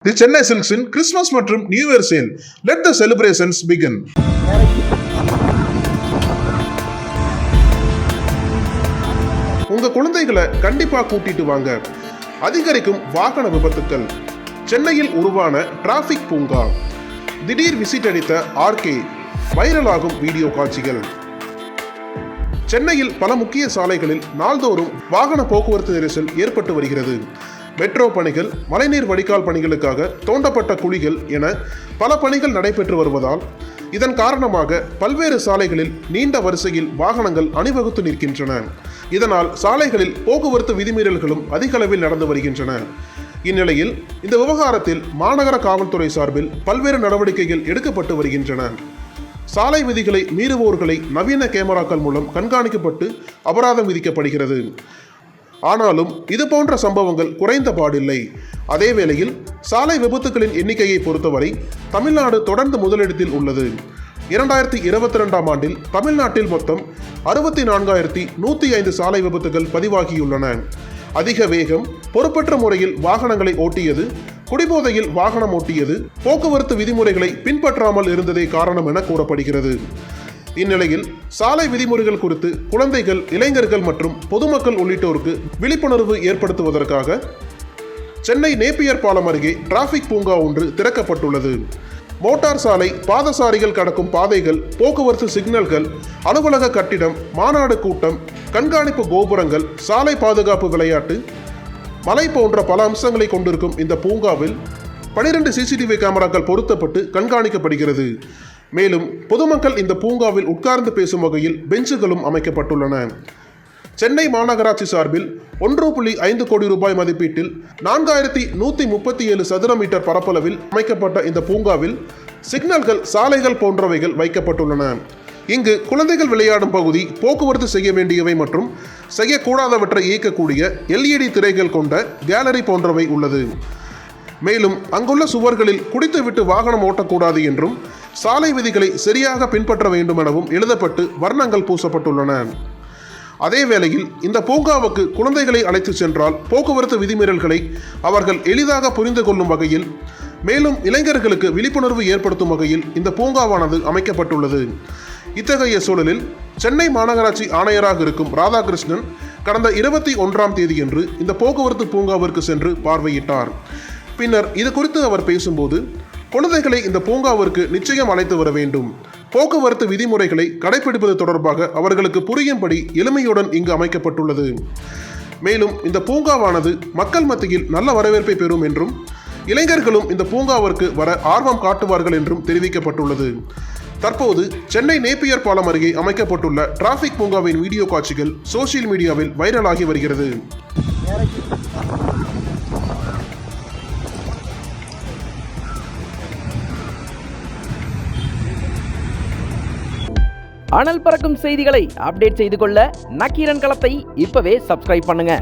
The Chennai Silks in Christmas மற்றும் New Year sale. Let the celebrations begin. உங்க குழந்தைகளை கண்டிப்பா கூட்டிட்டு வாங்க. அதிகரிக்கும் வாகன விபத்துக்கள். சென்னையில் உருவான டிராபிக் பூங்கா. திடீர் விசிட் அடித்த ஆர்கே. வைரலாகும் வீடியோ காட்சிகள். சென்னையில் பல முக்கிய சாலைகளில் நாள்தோறும் வாகன போக்குவரத்து நெரிசல் ஏற்பட்டு வருகிறது. மெட்ரோ பணிகள், மழைநீர் வடிகால் பணிகளுக்காக தோண்டப்பட்ட குழிகள் என பல பணிகள் நடைபெற்று வருவதால் இதன் காரணமாக பல்வேறு சாலைகளில் நீண்ட வரிசையில் வாகனங்கள் அணிவகுத்து நிற்கின்றன. இதனால் சாலைகளில் போக்குவரத்து விதிமீறல்களும் அதிக அளவில் நடந்து வருகின்றன. இந்நிலையில் இந்த விவகாரத்தில் மாநகர காவல்துறை சார்பில் பல்வேறு நடவடிக்கைகள் எடுக்கப்பட்டு வருகின்றன. சாலை விதிகளை மீறுவோர்களை நவீன கேமராக்கள் மூலம் கண்காணிக்கப்பட்டு அபராதம் விதிக்கப்படுகிறது. ஆனாலும் இது போன்ற சம்பவங்கள் குறைந்த பாடில்லை. அதே வேளையில் சாலை விபத்துகளின் எண்ணிக்கையை பொறுத்தவரை தமிழ்நாடு தொடர்ந்து முதலிடத்தில் உள்ளது. 2022ஆம் ஆண்டில் தமிழ்நாட்டில் மொத்தம் 64,105 சாலை விபத்துகள் பதிவாகியுள்ளன. அதிக வேகம், பொறுப்பற்ற முறையில் வாகனங்களை ஓட்டியது, குடிபோதையில் வாகனம் ஓட்டியது, போக்குவரத்து விதிமுறைகளை பின்பற்றாமல் இருந்ததே காரணம் என கூறப்படுகிறது. இந்நிலையில் சாலை விதிமுறைகள் குறித்து குழந்தைகள், இளைஞர்கள் மற்றும் பொதுமக்கள் உள்ளிட்டோருக்கு விழிப்புணர்வு ஏற்படுத்துவதற்காக சென்னை நேப்பியர் பாலம் அருகே டிராபிக் பூங்கா ஒன்று திறக்கப்பட்டுள்ளது. மோட்டார் சாலை, பாதசாரிகள் கடக்கும் பாதைகள், போக்குவரத்து சிக்னல்கள், அலுவலக கட்டிடம், மாநாடு கூட்டம், கண்காணிப்பு கோபுரங்கள், சாலை பாதுகாப்பு விளையாட்டு, மலை போன்ற பல அம்சங்களை கொண்டிருக்கும் இந்த பூங்காவில் 12 CCTV கேமராக்கள் பொருத்தப்பட்டு கண்காணிக்கப்படுகிறது. மேலும் பொதுமக்கள் இந்த பூங்காவில் உட்கார்ந்து பேசும் வகையில் பெஞ்சுகளும் அமைக்கப்பட்டுள்ளன. சென்னை மாநகராட்சி சார்பில் 1.5 கோடி ரூபாய் மதிப்பீட்டில் 4137 சதுர மீட்டர் பரப்பளவில் அமைக்கப்பட்ட இந்த பூங்காவில் சிக்னல்கள், சாலைகள் போன்றவைகள் வைக்கப்பட்டுள்ளன. இங்கு குழந்தைகள் விளையாடும் பகுதி, போக்குவரத்து செய்ய வேண்டியவை மற்றும் செய்யக்கூடாதவற்றை இயக்கக்கூடிய LED திரைகள் கொண்ட கேலரி போன்றவை உள்ளது. மேலும் அங்குள்ள சுவர்களில் குடித்துவிட்டு வாகனம் ஓட்டக்கூடாது என்றும், சாலை விதிகளை சரியாக பின்பற்ற வேண்டும் எனவும் எழுதப்பட்டு வர்ணங்கள் பூசப்பட்டுள்ளன. அதே வேளையில் இந்த பூங்காவுக்கு குழந்தைகளை அழைத்து சென்றால் போக்குவரத்து விதிமீறல்களை அவர்கள் எளிதாக புரிந்து கொள்ளும் வகையில், மேலும் இளைஞர்களுக்கு விழிப்புணர்வு ஏற்படுத்தும் வகையில் இந்த பூங்காவானது அமைக்கப்பட்டுள்ளது. இத்தகைய சூழலில் சென்னை மாநகராட்சி ஆணையராக இருக்கும் ராதாகிருஷ்ணன் கடந்த 21ஆம் தேதியன்று இந்த போக்குவரத்து பூங்காவிற்கு சென்று பார்வையிட்டார். பின்னர் இது குறித்து அவர் பேசும்போது, குழந்தைகளை இந்த பூங்காவிற்கு நிச்சயம் அழைத்து வர வேண்டும். போக்குவரத்து விதிமுறைகளை கடைபிடிப்பது தொடர்பாக அவர்களுக்கு புரியும்படி எளிமையுடன் இங்கு அமைக்கப்பட்டுள்ளது. மேலும் இந்த பூங்காவானது மக்கள் மத்தியில் நல்ல வரவேற்பை பெறும் என்றும், இளைஞர்களும் இந்த பூங்காவிற்கு வர ஆர்வம் காட்டுவார்கள் என்றும் தெரிவிக்கப்பட்டுள்ளது. தற்போது சென்னை நேப்பியர் பாலம் அருகே அமைக்கப்பட்டுள்ள டிராபிக் பூங்காவின் வீடியோ காட்சிகள் சோசியல் மீடியாவில் வைரலாகி வருகிறது. அனல் பறக்கும் செய்திகளை அப்டேட் செய்து கொள்ள நக்கீரன் களத்தை இப்பவே சப்ஸ்கிரைப் பண்ணுங்க.